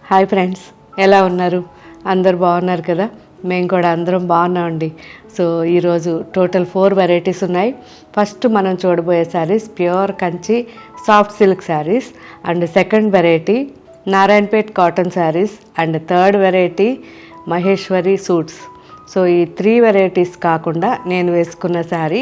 Hi friends, ఎలా ఉన్నారు? అందరు బాగున్నారు కదా? మేము కూడా అందరం బాగున్నామండి. సో ఈరోజు టోటల్ 4 వెరైటీస్ ఉన్నాయి. ఫస్ట్ మనం చూడబోయే saris pure Kanchi soft silk saris, and second variety Narayanpet cotton sarees, and third variety Maheshwari suits. So ఈ 3 వెరైటీస్ కాకుండా నేను వేసుకున్న sari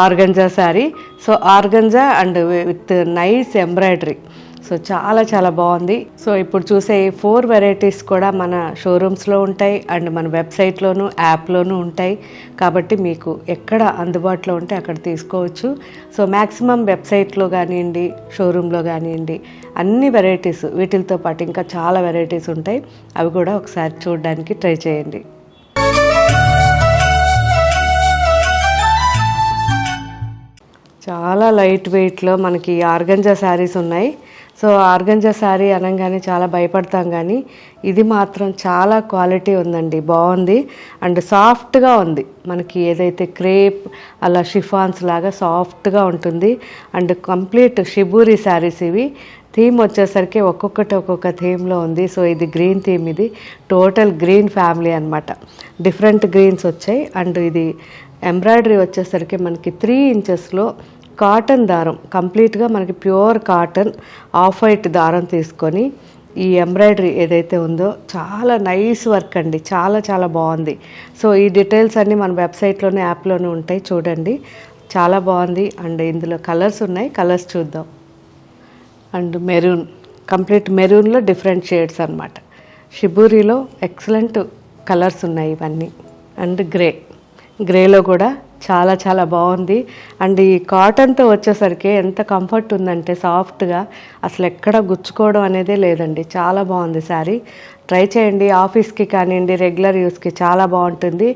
organza sari. So organza and with nice embroidery. So చాలా చాలా బాగుంది. సో ఇప్పుడు చూసే 4 వెరైటీస్ కూడా మన షోరూమ్స్లో ఉంటాయి, అండ్ మన వెబ్సైట్లోనూ యాప్లోనూ ఉంటాయి. కాబట్టి మీకు ఎక్కడ అందుబాటులో ఉంటే అక్కడ తీసుకోవచ్చు. సో మ్యాక్సిమం వెబ్సైట్లో కానివ్వండి, షోరూంలో కానివ్వండి, అన్ని వెరైటీస్, వీటితో పాటు ఇంకా చాలా వెరైటీస్ ఉంటాయి. అవి కూడా ఒకసారి చూడడానికి ట్రై చేయండి. చాలా లైట్ వెయిట్లో మనకి ఆర్గంజా శారీస్ ఉన్నాయి. సో ఆర్గంజా శారీ అనగానే చాలా భయపడతాం, కానీ ఇది మాత్రం చాలా క్వాలిటీ ఉందండి, బాగుంది అండ్ సాఫ్ట్గా ఉంది. మనకి ఏదైతే క్రేప్ అలా షిఫాన్స్ లాగా సాఫ్ట్గా ఉంటుంది. అండ్ కంప్లీట్ షిబూరి శారీస్ ఇవి. థీమ్ వచ్చేసరికి ఒక్కొక్కటి ఒక్కొక్క థీమ్లో ఉంది. సో ఇది గ్రీన్ థీమ్, ఇది టోటల్ గ్రీన్ ఫ్యామిలీ అనమాట. డిఫరెంట్ గ్రీన్స్ వచ్చాయి. అండ్ ఇది ఎంబ్రాయిడరీ వచ్చేసరికి మనకి 3 ఇంచెస్లో కాటన్ దారం, కంప్లీట్గా మనకి ప్యూర్ కాటన్ ఆఫ్ వైట్ దారం తీసుకొని ఈ ఎంబ్రాయిడరీ ఏదైతే ఉందో చాలా నైస్ వర్క్ అండి, చాలా చాలా బాగుంది. సో ఈ డీటెయిల్స్ అన్నీ మన వెబ్సైట్లోనే యాప్లోనే ఉంటాయి, చూడండి. చాలా బాగుంది. అండ్ ఇందులో కలర్స్ ఉన్నాయి, కలర్స్ చూద్దాం. అండ్ మెరూన్, కంప్లీట్ మెరూన్లో డిఫరెంట్ షేడ్స్ అనమాట. షిబూరిలో ఎక్సలెంట్ కలర్స్ ఉన్నాయి ఇవన్నీ. అండ్ గ్రేలో కూడా చాలా చాలా బాగుంది. అండ్ ఈ కాటన్తో వచ్చేసరికి ఎంత కంఫర్ట్ ఉందంటే సాఫ్ట్గా, అసలు ఎక్కడ గుచ్చుకోవడం అనేదే లేదండి. చాలా బాగుంది శారీ. ట్రై చేయండి. ఆఫీస్కి కానివ్వండి, రెగ్యులర్ యూస్కి చాలా బాగుంటుంది.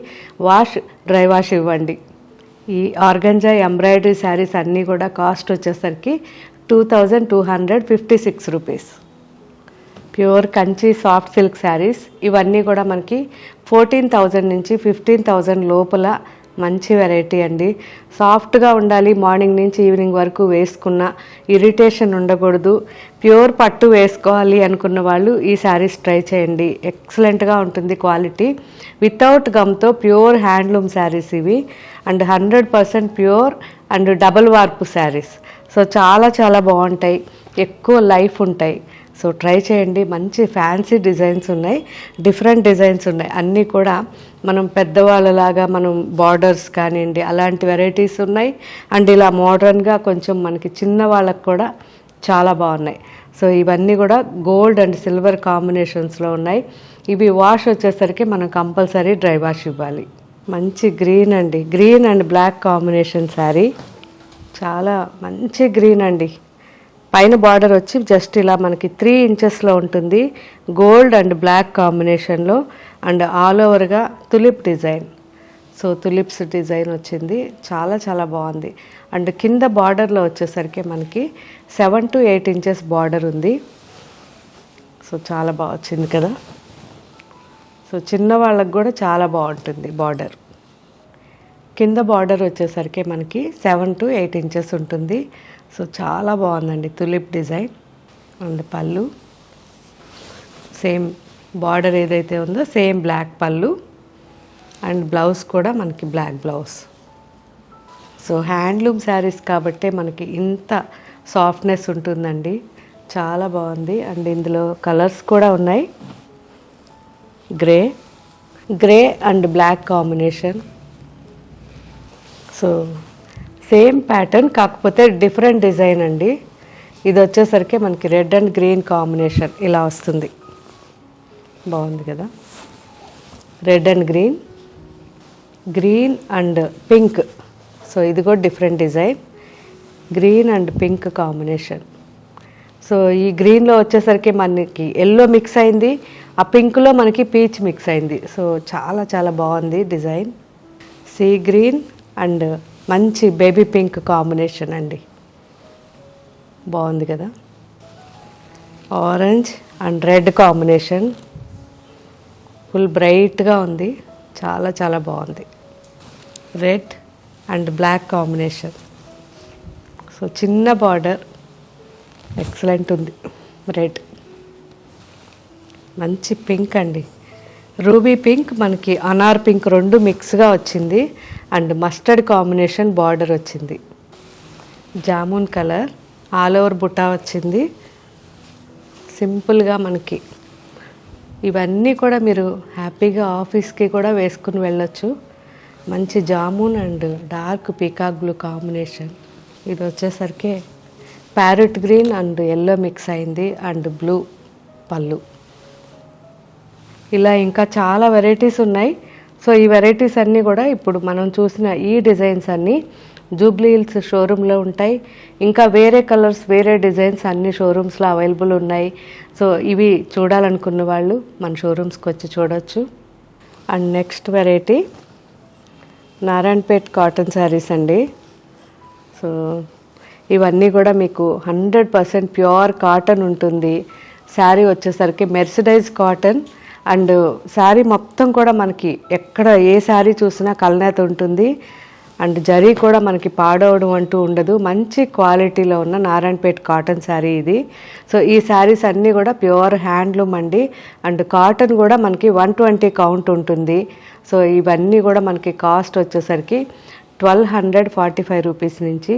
డ్రై వాష్ ఇవ్వండి. ఈ ఆర్గంజా ఎంబ్రాయిడరీ శారీస్ అన్నీ కూడా కాస్ట్ వచ్చేసరికి 2256 rupees. Pure Kanchi soft silk saris ఇవన్నీ కూడా మనకి 14,000 నుంచి 15,000 లోపల మంచి వెరైటీ అండి. సాఫ్ట్గా ఉండాలి, మార్నింగ్ నుంచి ఈవినింగ్ వరకు వేసుకున్న ఇరిటేషన్ ఉండకూడదు, ప్యూర్ పట్టు వేసుకోవాలి అనుకున్న వాళ్ళు ఈ శారీస్ ట్రై చేయండి. ఎక్సలెంట్గా ఉంటుంది క్వాలిటీ. వితౌట్ గమ్తో ప్యూర్ హ్యాండ్లూమ్ శారీస్ ఇవి. అండ్ 100% ప్యూర్ అండ్ డబల్ వార్పు శారీస్. సో చాలా చాలా బాగుంటాయి, ఎక్కువ లైఫ్ ఉంటాయి. సో ట్రై చేయండి. మంచి ఫ్యాన్సీ డిజైన్స్ ఉన్నాయి, డిఫరెంట్ డిజైన్స్ ఉన్నాయి. అన్నీ కూడా మనం పెద్దవాళ్ళలాగా మనం బార్డర్స్ కానివ్వండి అలాంటి వెరైటీస్ ఉన్నాయి. అండ్ ఇలా మోడర్న్గా కొంచెం మనకి చిన్న వాళ్ళకు కూడా చాలా బాగున్నాయి. సో ఇవన్నీ కూడా గోల్డ్ అండ్ సిల్వర్ కాంబినేషన్స్లో ఉన్నాయి. ఇవి వాష్ వచ్చేసరికి మనం కంపల్సరీ డ్రై వాష్ ఇవ్వాలి. మంచి గ్రీన్ అండి, green and black combination saree. చాలా మంచి గ్రీన్ అండి. పైన బార్డర్ వచ్చి జస్ట్ ఇలా మనకి 3 ఇంచెస్లో ఉంటుంది, గోల్డ్ అండ్ బ్లాక్ కాంబినేషన్లో. అండ్ ఆల్ ఓవర్గా tulip design. So tulips design వచ్చింది, చాలా చాలా బాగుంది. అండ్ కింద బార్డర్లో వచ్చేసరికి మనకి 7 to 8 ఇంచెస్ బార్డర్ ఉంది. సో చాలా బాగా వచ్చింది కదా. సో చిన్న వాళ్ళకు కూడా చాలా బాగుంటుంది బార్డర్. కింద బార్డర్ వచ్చేసరికి మనకి 7 to 8 ఇంచెస్ ఉంటుంది. సో చాలా బాగుందండి తులిప్ డిజైన్. అండ్ పళ్ళు సేమ్ బార్డర్ ఏదైతే ఉందో సేమ్ బ్లాక్ పళ్ళు. అండ్ బ్లౌజ్ కూడా మనకి black blouse. So handloom sarees కాబట్టి మనకి ఇంత సాఫ్ట్నెస్ ఉంటుందండి, చాలా బాగుంది. అండ్ ఇందులో కలర్స్ కూడా ఉన్నాయి. Grey and black combination. So same pattern కాకపోతే డిఫరెంట్ డిజైన్ అండి. ఇది వచ్చేసరికి మనకి రెడ్ అండ్ గ్రీన్ కాంబినేషన్ ఇలా వస్తుంది, బాగుంది కదా. Red and green and pink. So ఇది కూడా different design, green and pink combination. So ఈ గ్రీన్లో వచ్చేసరికి మనకి ఎల్లో మిక్స్ అయింది, ఆ పింక్లో మనకి పీచ్ మిక్స్ అయింది. సో చాలా చాలా బాగుంది డిజైన్. సీ గ్రీన్ అండ్ మంచి బేబీ పింక్ కాంబినేషన్ అండి, బాగుంది కదా. Orange and red combination, full బ్రైట్గా ఉంది, చాలా చాలా బాగుంది. Red and black combination. So చిన్న బార్డర్, ఎక్సలెంట్ ఉంది. రెడ్ మంచి పింక్ అండి, రూబీ పింక్, మనకి అనార్ పింక్ రెండు మిక్స్గా వచ్చింది. అండ్ మస్టర్డ్ కాంబినేషన్ బార్డర్ వచ్చింది. జామున్ కలర్ ఆల్ ఓవర్ బుటా వచ్చింది. సింపుల్గా మనకి ఇవన్నీ కూడా మీరు హ్యాపీగా ఆఫీస్కి కూడా వేసుకుని వెళ్ళొచ్చు. మంచి jamun and dark peacock blue combination. ఇది వచ్చేసరికి parrot green and yellow mix అయింది అండ్ బ్లూ పళ్ళు. ఇలా ఇంకా చాలా వెరైటీస్ ఉన్నాయి. సో ఈ వెరైటీస్ అన్నీ కూడా ఇప్పుడు మనం చూసిన ఈ డిజైన్స్ అన్నీ జూబ్లీ హిల్స్ షోరూంలో ఉంటాయి. ఇంకా వేరే కలర్స్ వేరే డిజైన్స్ అన్ని షోరూమ్స్లో అవైలబుల్ ఉన్నాయి. సో ఇవి చూడాలనుకున్న వాళ్ళు మన షోరూమ్స్కి వచ్చి చూడవచ్చు. And next variety Narayanpet cotton saris అండి. సో ఇవన్నీ కూడా మీకు 100% ప్యూర్ కాటన్ ఉంటుంది. శారీ వచ్చేసరికి మెర్సిడైజ్ కాటన్ అండ్ శారీ మొత్తం కూడా మనకి ఎక్కడ ఏ శారీ చూసినా కలనేత ఉంటుంది. అండ్ జరీ కూడా మనకి పాడవడం అంటూ ఉండదు. మంచి క్వాలిటీలో ఉన్న నారాయణపేట్ కాటన్ శారీ ఇది. సో ఈ శారీస్ అన్నీ కూడా ప్యూర్ హ్యాండ్లూమ్ అండి. అండ్ కాటన్ కూడా మనకి 120 కౌంట్ ఉంటుంది. సో ఇవన్నీ కూడా మనకి కాస్ట్ వచ్చేసరికి 1245 రూపీస్ నుంచి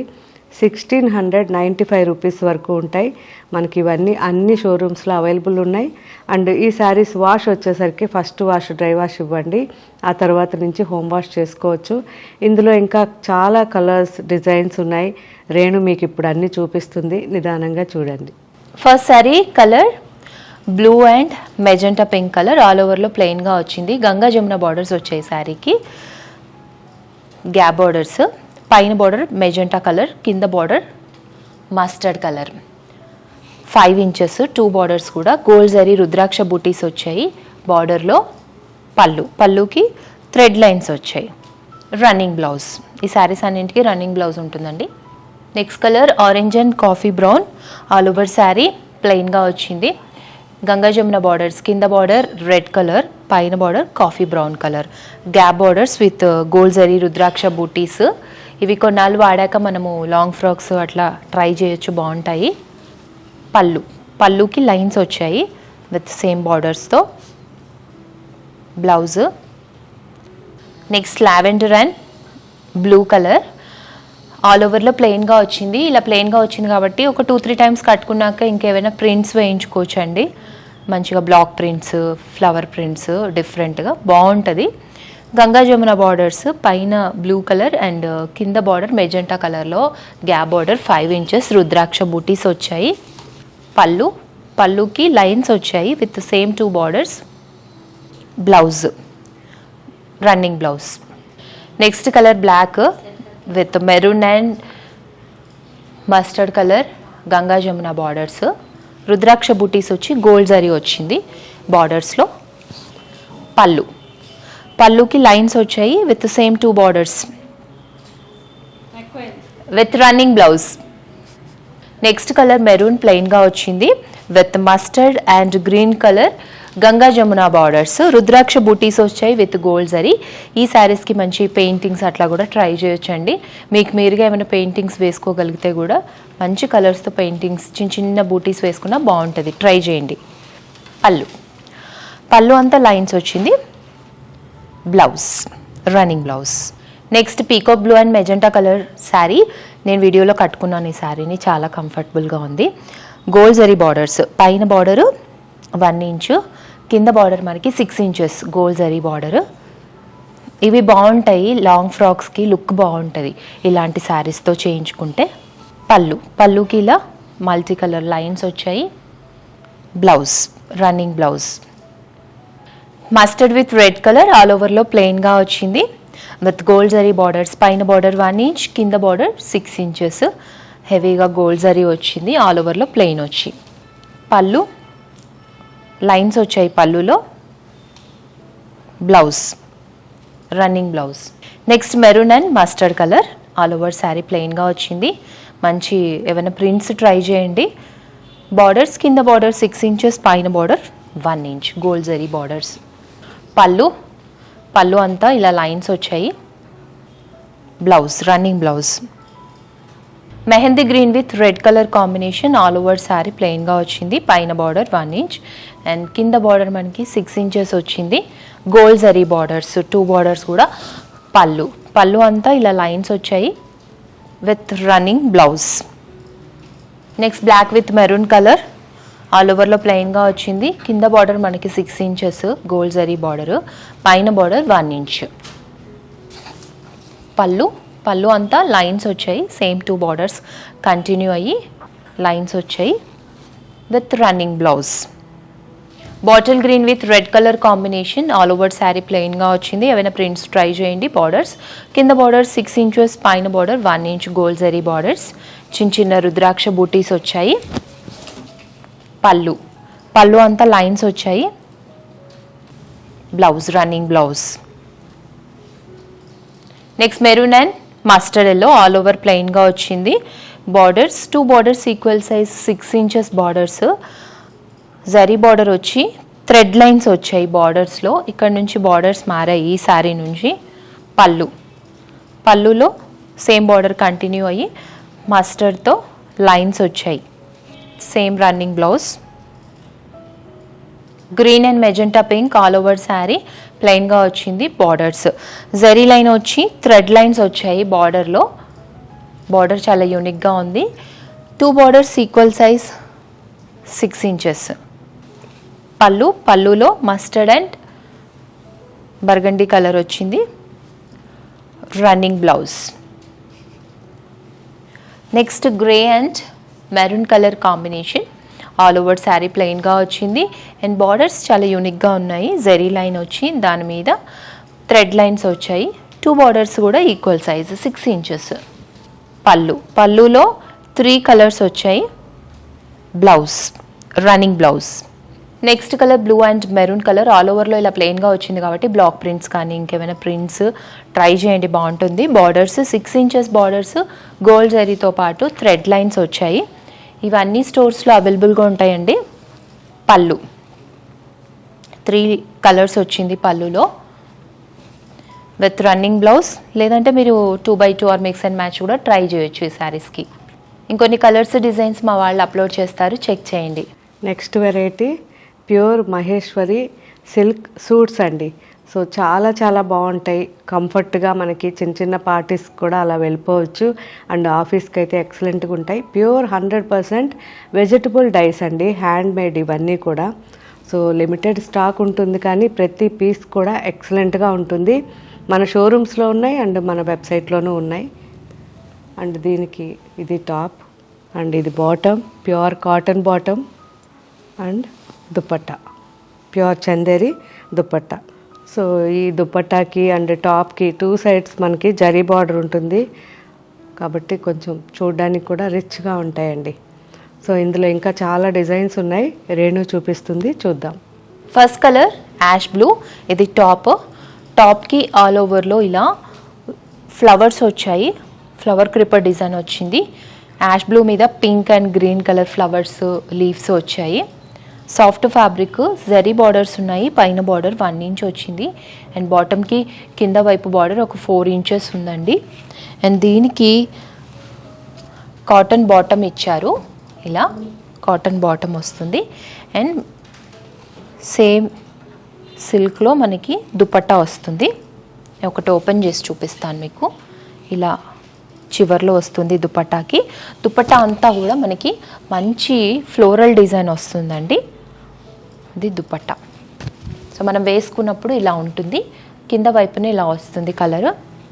1695 రూపీస్ వరకు ఉంటాయి. మనకి ఇవన్నీ అన్ని షోరూమ్స్లో అవైలబుల్ ఉన్నాయి. అండ్ ఈ శారీస్ వాష్ వచ్చేసరికి ఫస్ట్ వాష్ డ్రై వాష్ ఇవ్వండి, ఆ తర్వాత నుంచి హోమ్ వాష్ చేసుకోవచ్చు. ఇందులో ఇంకా చాలా కలర్స్ డిజైన్స్ ఉన్నాయి. రేణు మీకు ఇప్పుడు అన్నీ చూపిస్తుంది, నిదానంగా చూడండి. First sari colour blue and magenta pink colour, all ఓవర్లో ప్లెయిన్గా వచ్చింది. గంగా జమున బార్డర్స్ వచ్చాయి శారీకి, గ్యాప్ బార్డర్స్. పైన బార్డర్ మెజెంటా కలర్, కింద border mustard colour. 5 inches 2 borders కూడా గోల్డ్ జరీ రుద్రాక్ష బూటీస్ వచ్చాయి. బార్డర్లో పళ్ళుకి థ్రెడ్ లైన్స్ వచ్చాయి. Running blouse. ఈ శారీస్ అన్నింటికి రన్నింగ్ బ్లౌజ్ ఉంటుందండి. Next colour orange and coffee brown, all over saree ప్లెయిన్గా వచ్చింది. గంగా జమున బార్డర్స్, కింద బార్డర్ రెడ్ కలర్, పైన border coffee brown colour. Gap borders with gold zari rudraksha butis. ఇవి కొన్నాళ్ళు వాడాక మనము లాంగ్ ఫ్రాక్స్ అట్లా ట్రై చేయొచ్చు, బాగుంటాయి. పళ్ళుకి లైన్స్ వచ్చాయి విత్ సేమ్ బార్డర్స్తో. Blouse next lavender and blue colour, all ఓవర్లో ప్లెయిన్గా వచ్చింది. ఇలా ప్లెయిన్గా వచ్చింది కాబట్టి ఒక 2-3 టైమ్స్ కట్టుకున్నాక ఇంకేమైనా ప్రింట్స్ వేయించుకోవచ్చు అండి. మంచిగా బ్లాక్ ప్రింట్స్, ఫ్లవర్ ప్రింట్స్ డిఫరెంట్గా బాగుంటుంది. గంగా జమున బార్డర్స్, పైన బ్లూ కలర్ అండ్ కింద బార్డర్ మెజెంటా కలర్లో gap border 5 inches rudraksha butis వచ్చాయి. పళ్ళుకి లైన్స్ వచ్చాయి with same 2 borders. Blouse running blouse. Next colour black with maroon and mustard colour, Ganga Jamuna borders. Rudraksha butis వచ్చి గోల్డ్ జరీ వచ్చింది బార్డర్స్లో. పళ్ళుకి లైన్స్ వచ్చాయి with same 2 borders with running blouse. Next colour maroon ప్లెయిన్గా వచ్చింది with mustard and green colour, Ganga Jamuna borders. Rudraksha butis వచ్చాయి with gold zari. ఈ శారీస్కి మంచి పెయింటింగ్స్ అట్లా కూడా ట్రై చేయొచ్చండి. మీకు మీరుగా ఏమైనా పెయింటింగ్స్ వేసుకోగలిగితే కూడా మంచి కలర్స్తో పెయింటింగ్స్ చిన్న బూటీస్ వేసుకున్నా బాగుంటుంది, ట్రై చేయండి. పళ్ళు అంతా లైన్స్ వచ్చింది. Blouse running blouse. Next peacock blue and magenta colour sari. నేను వీడియోలో కట్టుకున్నాను ఈ శారీని, చాలా కంఫర్టబుల్గా ఉంది. గోల్డ్ జరీ బార్డర్స్, పైన బార్డరు 1 ఇంచు, కింద బార్డర్ మనకి 6 ఇంచెస్ గోల్డ్ జరీ బార్డర్. ఇవి బాగుంటాయి, లాంగ్ ఫ్రాక్స్కి లుక్ బాగుంటుంది ఇలాంటి శారీస్తో చేయించుకుంటే. పళ్ళుకి ఇలా మల్టీ కలర్ లైన్స్ వచ్చాయి. Blouse running blouse. Mustard with red colour, all ఓవర్లో ప్లెయిన్గా వచ్చింది విత్ గోల్డ్ జరీ బార్డర్స్. పైన బార్డర్ 1 ఇంచ్, కింద బార్డర్ 6 ఇంచెస్. హెవీగా గోల్డ్ జరీ వచ్చింది, ఆల్ ఓవర్లో ప్లెయిన్ వచ్చి. పళ్ళు లైన్స్ వచ్చాయి పళ్ళులో. Blouse running blouse. Next maroon and mustard colour, all over saree ప్లెయిన్గా వచ్చింది. మంచి ఏమైనా ప్రింట్స్ ట్రై చేయండి. బార్డర్స్, కింద బార్డర్ 6 ఇంచెస్, పైన బార్డర్ 1 ఇంచ్ గోల్డ్ జరీ బార్డర్స్. పళ్ళు అంతా ఇలా లైన్స్ వచ్చాయి. Blouse running blouse. Mehndi green with red colour combination, all over saree ప్లెయిన్గా వచ్చింది. పైన బార్డర్ 1 ఇంచ్, అండ్ కింద బార్డర్ మనకి 6 ఇంచెస్ వచ్చింది. గోల్డ్ జరీ బార్డర్స్, 2 బార్డర్స్ కూడా. పళ్ళు అంతా ఇలా లైన్స్ వచ్చాయి with running blouse. Next black with maroon colour, all ఓవర్లో ప్లెయిన్గా వచ్చింది. కింద బార్డర్ మనకి 6 ఇంచెస్ గోల్డ్ జరీ బార్డరు, పైన బార్డర్ 1 ఇంచ్. పళ్ళు అంతా లైన్స్ వచ్చాయి, సేమ్ 2 బార్డర్స్ కంటిన్యూ అయ్యి లైన్స్ వచ్చాయి with running blouse. Bottle green with red colour combination, all over saree ప్లెయిన్గా వచ్చింది. ఏవైనా ప్రింట్స్ ట్రై చేయండి. బార్డర్స్ కింద బార్డర్ 6 ఇంచెస్, పైన బార్డర్ 1 ఇంచ్ గోల్డ్ జరీ బార్డర్స్. చిన్న రుద్రాక్ష బూటీస్ వచ్చాయి. పళ్ళు అంతా లైన్స్ వచ్చాయి. Blouse running blouse. Next maroon and mustard yellow, all over ప్లెయిన్గా వచ్చింది. Borders 2 borders equal size 6 inches borders. Zari border వచ్చి థ్రెడ్ లైన్స్ వచ్చాయి బార్డర్స్లో. ఇక్కడ నుంచి బార్డర్స్ మారాయి ఈ శారీ నుంచి. పళ్ళులో సేమ్ బార్డర్ కంటిన్యూ అయ్యి మస్టర్డ్తో లైన్స్ వచ్చాయి. Same running blouse. Green and magenta pink, all over saree ప్లెయిన్గా వచ్చింది. బార్డర్స్ జరీ లైన్ వచ్చి థ్రెడ్ లైన్స్ వచ్చాయి బార్డర్లో. బార్డర్ చాలా యూనిక్గా ఉంది. 2 బార్డర్స్ ఈక్వల్ సైజ్ 6 ఇంచెస్. పళ్ళులో మస్టర్డ్ అండ్ బర్గండీ కలర్ వచ్చింది. Running blouse. Next grey and maroon colour combination, all over saree ప్లెయిన్గా వచ్చింది. అండ్ బార్డర్స్ చాలా యూనిక్గా ఉన్నాయి. జరీ లైన్ వచ్చి దాని మీద థ్రెడ్ లైన్స్ వచ్చాయి. 2 బార్డర్స్ కూడా ఈక్వల్ సైజ్ 6 ఇంచెస్. పళ్ళులో 3 కలర్స్ వచ్చాయి. Blouse running blouse. Next colour blue and maroon colour, all ఓవర్లో ఇలా ప్లెయిన్గా వచ్చింది కాబట్టి బ్లాక్ ప్రింట్స్ కానీ ఇంకేమైనా ప్రింట్స్ ట్రై చేయండి, బాగుంటుంది. బార్డర్స్ 6 ఇంచెస్ బార్డర్స్, గోల్డ్ జరీతో పాటు థ్రెడ్ లైన్స్ వచ్చాయి. ఇవన్నీ స్టోర్స్లో అవైలబుల్గా ఉంటాయండి. 3 కలర్స్ వచ్చింది పళ్ళులో విత్ రన్నింగ్ బ్లౌజ్. లేదంటే మీరు 2x2 or mix and match కూడా ట్రై చేయొచ్చు ఈ శారీస్కి. ఇంకొన్ని కలర్స్ డిజైన్స్ మా వాళ్ళు అప్లోడ్ చేస్తారు, చెక్ చేయండి. Next variety pure Maheshwari silk suits అండి. సో చాలా బాగుంటాయి. కంఫర్ట్గా మనకి చిన్న పార్టీస్ కూడా అలా వెళ్ళిపోవచ్చు. అండ్ ఆఫీస్కి అయితే ఎక్సలెంట్గా ఉంటాయి. ప్యూర్ 100% వెజిటబుల్ డైస్ అండి, హ్యాండ్ మేడ్ ఇవన్నీ కూడా. సో లిమిటెడ్ స్టాక్ ఉంటుంది కానీ ప్రతి పీస్ కూడా ఎక్సలెంట్గా ఉంటుంది. మన షోరూమ్స్లో ఉన్నాయి అండ్ మన వెబ్సైట్లోనూ ఉన్నాయి. అండ్ దీనికి ఇది టాప్ అండ్ ఇది bottom, pure cotton bottom and dupatta pure Chanderi dupatta. So ఈ దుపట్టాకి అండ్ టాప్కి 2 సైడ్స్ మనకి జరీ బార్డర్ ఉంటుంది కాబట్టి కొంచెం చూడడానికి కూడా రిచ్గా ఉంటాయండి. సో ఇందులో ఇంకా చాలా డిజైన్స్ ఉన్నాయి, రేణు చూపిస్తుంది, చూద్దాం. ఫస్ట్ కలర్ యాష్ బ్లూ, ఇది టాప్కి ఆల్ ఓవర్లో ఇలా ఫ్లవర్స్ వచ్చాయి. ఫ్లవర్ క్రిపర్ డిజైన్ వచ్చింది. యాష్ బ్లూ మీద pink and green colour flowers leaves వచ్చాయి. సాఫ్ట్ ఫ్యాబ్రిక్, జరీ బార్డర్స్ ఉన్నాయి. పైన బార్డర్ 1 ఇంచ్ వచ్చింది. అండ్ బాటమ్కి కింద వైపు బార్డర్ ఒక 4 ఇంచెస్ ఉందండి. అండ్ దీనికి కాటన్ బాటమ్ ఇచ్చారు. ఇలా కాటన్ బాటమ్ వస్తుంది. అండ్ సేమ్ సిల్క్లో మనకి దుపట్టా వస్తుంది. ఒకటి ఓపెన్ చేసి చూపిస్తాను మీకు. ఇలా చివర్లో వస్తుంది దుపట్టాకి. దుపట్టా అంతా కూడా మనకి మంచి ఫ్లోరల్ డిజైన్ వస్తుందండి. ఇది దుపట్టా. సో మనం వేసుకున్నప్పుడు ఇలా ఉంటుంది. కింద వైపునే ఇలా వస్తుంది కలర్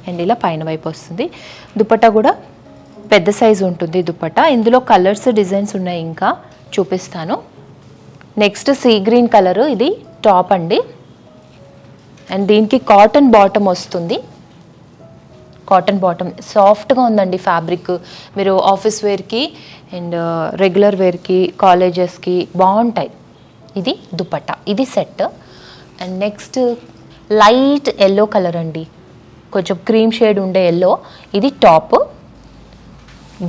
అండ్ ఇలా పైన వైపు వస్తుంది. దుపట్టా కూడా పెద్ద సైజు ఉంటుంది దుపట్టా. ఇందులో కలర్స్ డిజైన్స్ ఉన్నాయి, ఇంకా చూపిస్తాను. నెక్స్ట్ సీ గ్రీన్ కలరు, ఇది టాప్ అండి. అండ్ దీనికి కాటన్ బాటమ్ వస్తుంది. కాటన్ బాటమ్ సాఫ్ట్గా ఉందండి ఫ్యాబ్రిక్. మీరు ఆఫీస్ వేర్కి అండ్ రెగ్యులర్ వేర్కి కాలేజెస్కి బాగుంటాయి. ఇది దుపట్టా, ఇది set. And next light yellow colour అండి, కొంచెం క్రీమ్ షేడ్ ఉండే ఎల్లో. ఇది టాప్.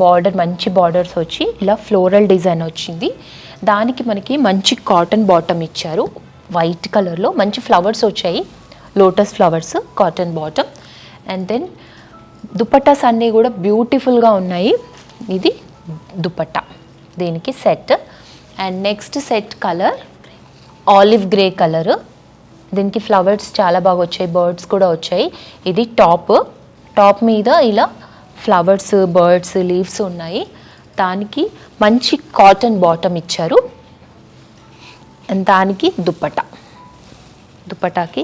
బార్డర్ మంచి బార్డర్స్ వచ్చి ఇలా ఫ్లోరల్ డిజైన్ వచ్చింది. దానికి మనకి మంచి కాటన్ బాటమ్ ఇచ్చారు. వైట్ కలర్లో మంచి ఫ్లవర్స్ వచ్చాయి, lotus flowers. Cotton bottom. And then dupattas అన్నీ కూడా బ్యూటిఫుల్గా ఉన్నాయి. ఇది దుపట్టా, దీనికి set. And next set colour olive grey colour. దీనికి ఫ్లవర్స్ చాలా బాగా వచ్చాయి, బర్డ్స్ కూడా వచ్చాయి. ఇది టాప్ మీద ఇలా ఫ్లవర్స్, బర్డ్స్, లీవ్స్ ఉన్నాయి. దానికి మంచి కాటన్ బాటమ్ ఇచ్చారు. అండ్ దానికి దుపట్టాకి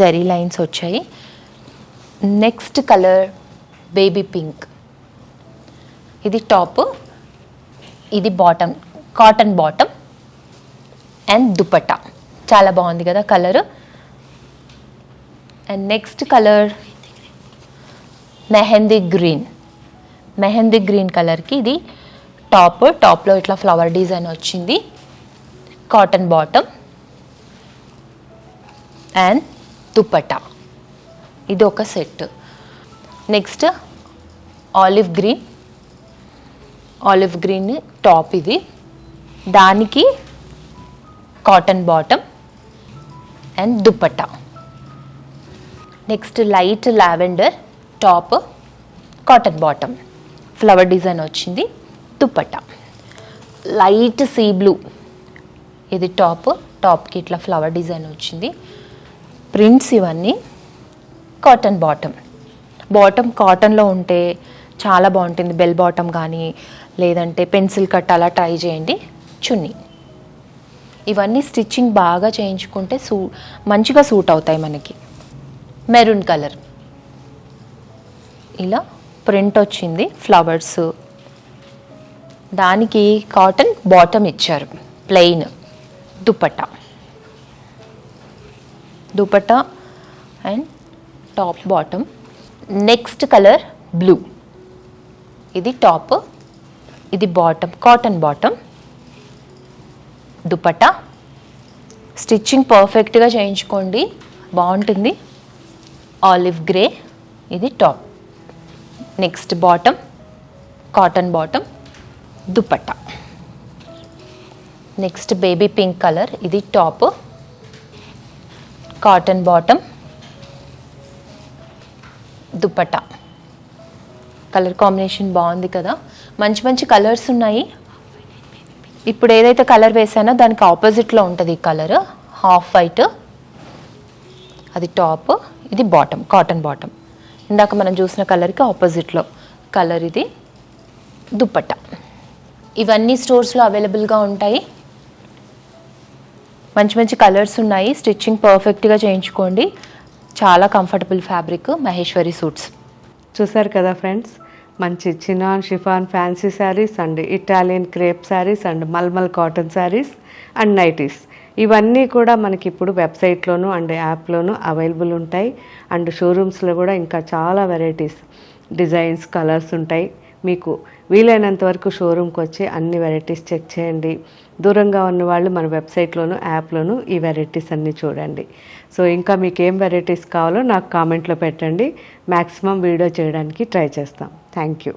జరీ లైన్స్ వచ్చాయి. Next colour baby pink. ఇది టాప్, ఇది bottom, cotton bottom and dupatta. చాలా బాగుంది కదా colour. And next colour mehndi green కలర్కి ఇది టాప్లో ఇట్లా ఫ్లవర్ డిజైన్ వచ్చింది. Cotton bottom and dupatta. ఇది ఒక set. Next olive green top, ఇది దానికి cotton bottom and dupatta. Next light lavender top, cotton bottom, flower design వచ్చింది, దుపట్టా. లైట్ సీ బ్లూ, ఇది టాప్కి ఇట్లా ఫ్లవర్ డిజైన్ వచ్చింది. ప్రింట్స్ ఇవన్నీ. కాటన్ బాటమ్ కాటన్లో ఉంటే చాలా బాగుంటుంది. బెల్ బాటమ్ కానీ లేదంటే పెన్సిల్ కట్ అలా ట్రై చేయండి. చున్నీ. ఇవన్నీ స్టిచ్చింగ్ బాగా చేయించుకుంటే మంచిగా సూట్ అవుతాయి మనకి. మెరూన్ కలర్, ఇలా ప్రింట్ వచ్చింది, ఫ్లవర్స్. దానికి కాటన్ బాటమ్ ఇచ్చారు, plain. Dupatta and top bottom. Next colour blue. ఇది టాప్, ఇది bottom, cotton bottom, dupatta. Stitching పర్ఫెక్ట్గా చేయించుకోండి, బాగుంటుంది. ఆలివ్ గ్రే, ఇది top. Next bottom, cotton bottom, dupatta. Next baby pink colour, ఇది top, cotton bottom, dupatta. Colour combination బాగుంది కదా, మంచి కలర్స్ ఉన్నాయి. ఇప్పుడు ఏదైతే కలర్ వేసానో దానికి ఆపోజిట్లో ఉంటుంది ఈ కలర్, హాఫ్ వైట్. అది టాప్, ఇది బాటమ్, కాటన్ బాటమ్. ఇందాక మనం చూసిన కలర్కి ఆపోజిట్లో కలర్ ఇది, దుపట్టా. ఇవన్నీ స్టోర్స్లో అవైలబుల్గా ఉంటాయి. మంచి కలర్స్ ఉన్నాయి. స్టిచ్చింగ్ పర్ఫెక్ట్గా చేయించుకోండి. చాలా కంఫర్టబుల్ ఫ్యాబ్రిక్, మహేశ్వరి సూట్స్. చూసారు కదా ఫ్రెండ్స్, మంచి chinon chiffon fancy sarees and Italian crepe sarees and malmal cotton sarees and nighties. ఇవన్నీ కూడా మనకి ఇప్పుడు వెబ్సైట్లోను అండ్ యాప్లోను అవైలబుల్ ఉంటాయి. అండ్ షోరూమ్స్లో కూడా ఇంకా చాలా వెరైటీస్, డిజైన్స్, కలర్స్ ఉంటాయి. మీకు వీలైనంత వరకు షోరూమ్కి వచ్చి అన్ని వెరైటీస్ చెక్ చేయండి. దూరంగా ఉన్న వాళ్ళు మన వెబ్సైట్లోను యాప్లోను ఈ వెరైటీస్ అన్నీ చూడండి. సో ఇంకా మీకు ఏం వెరైటీస్ కావాలో నాకు కామెంట్లో పెట్టండి. మ్యాక్సిమం వీడియో చేయడానికి ట్రై చేస్తాం. Thank you.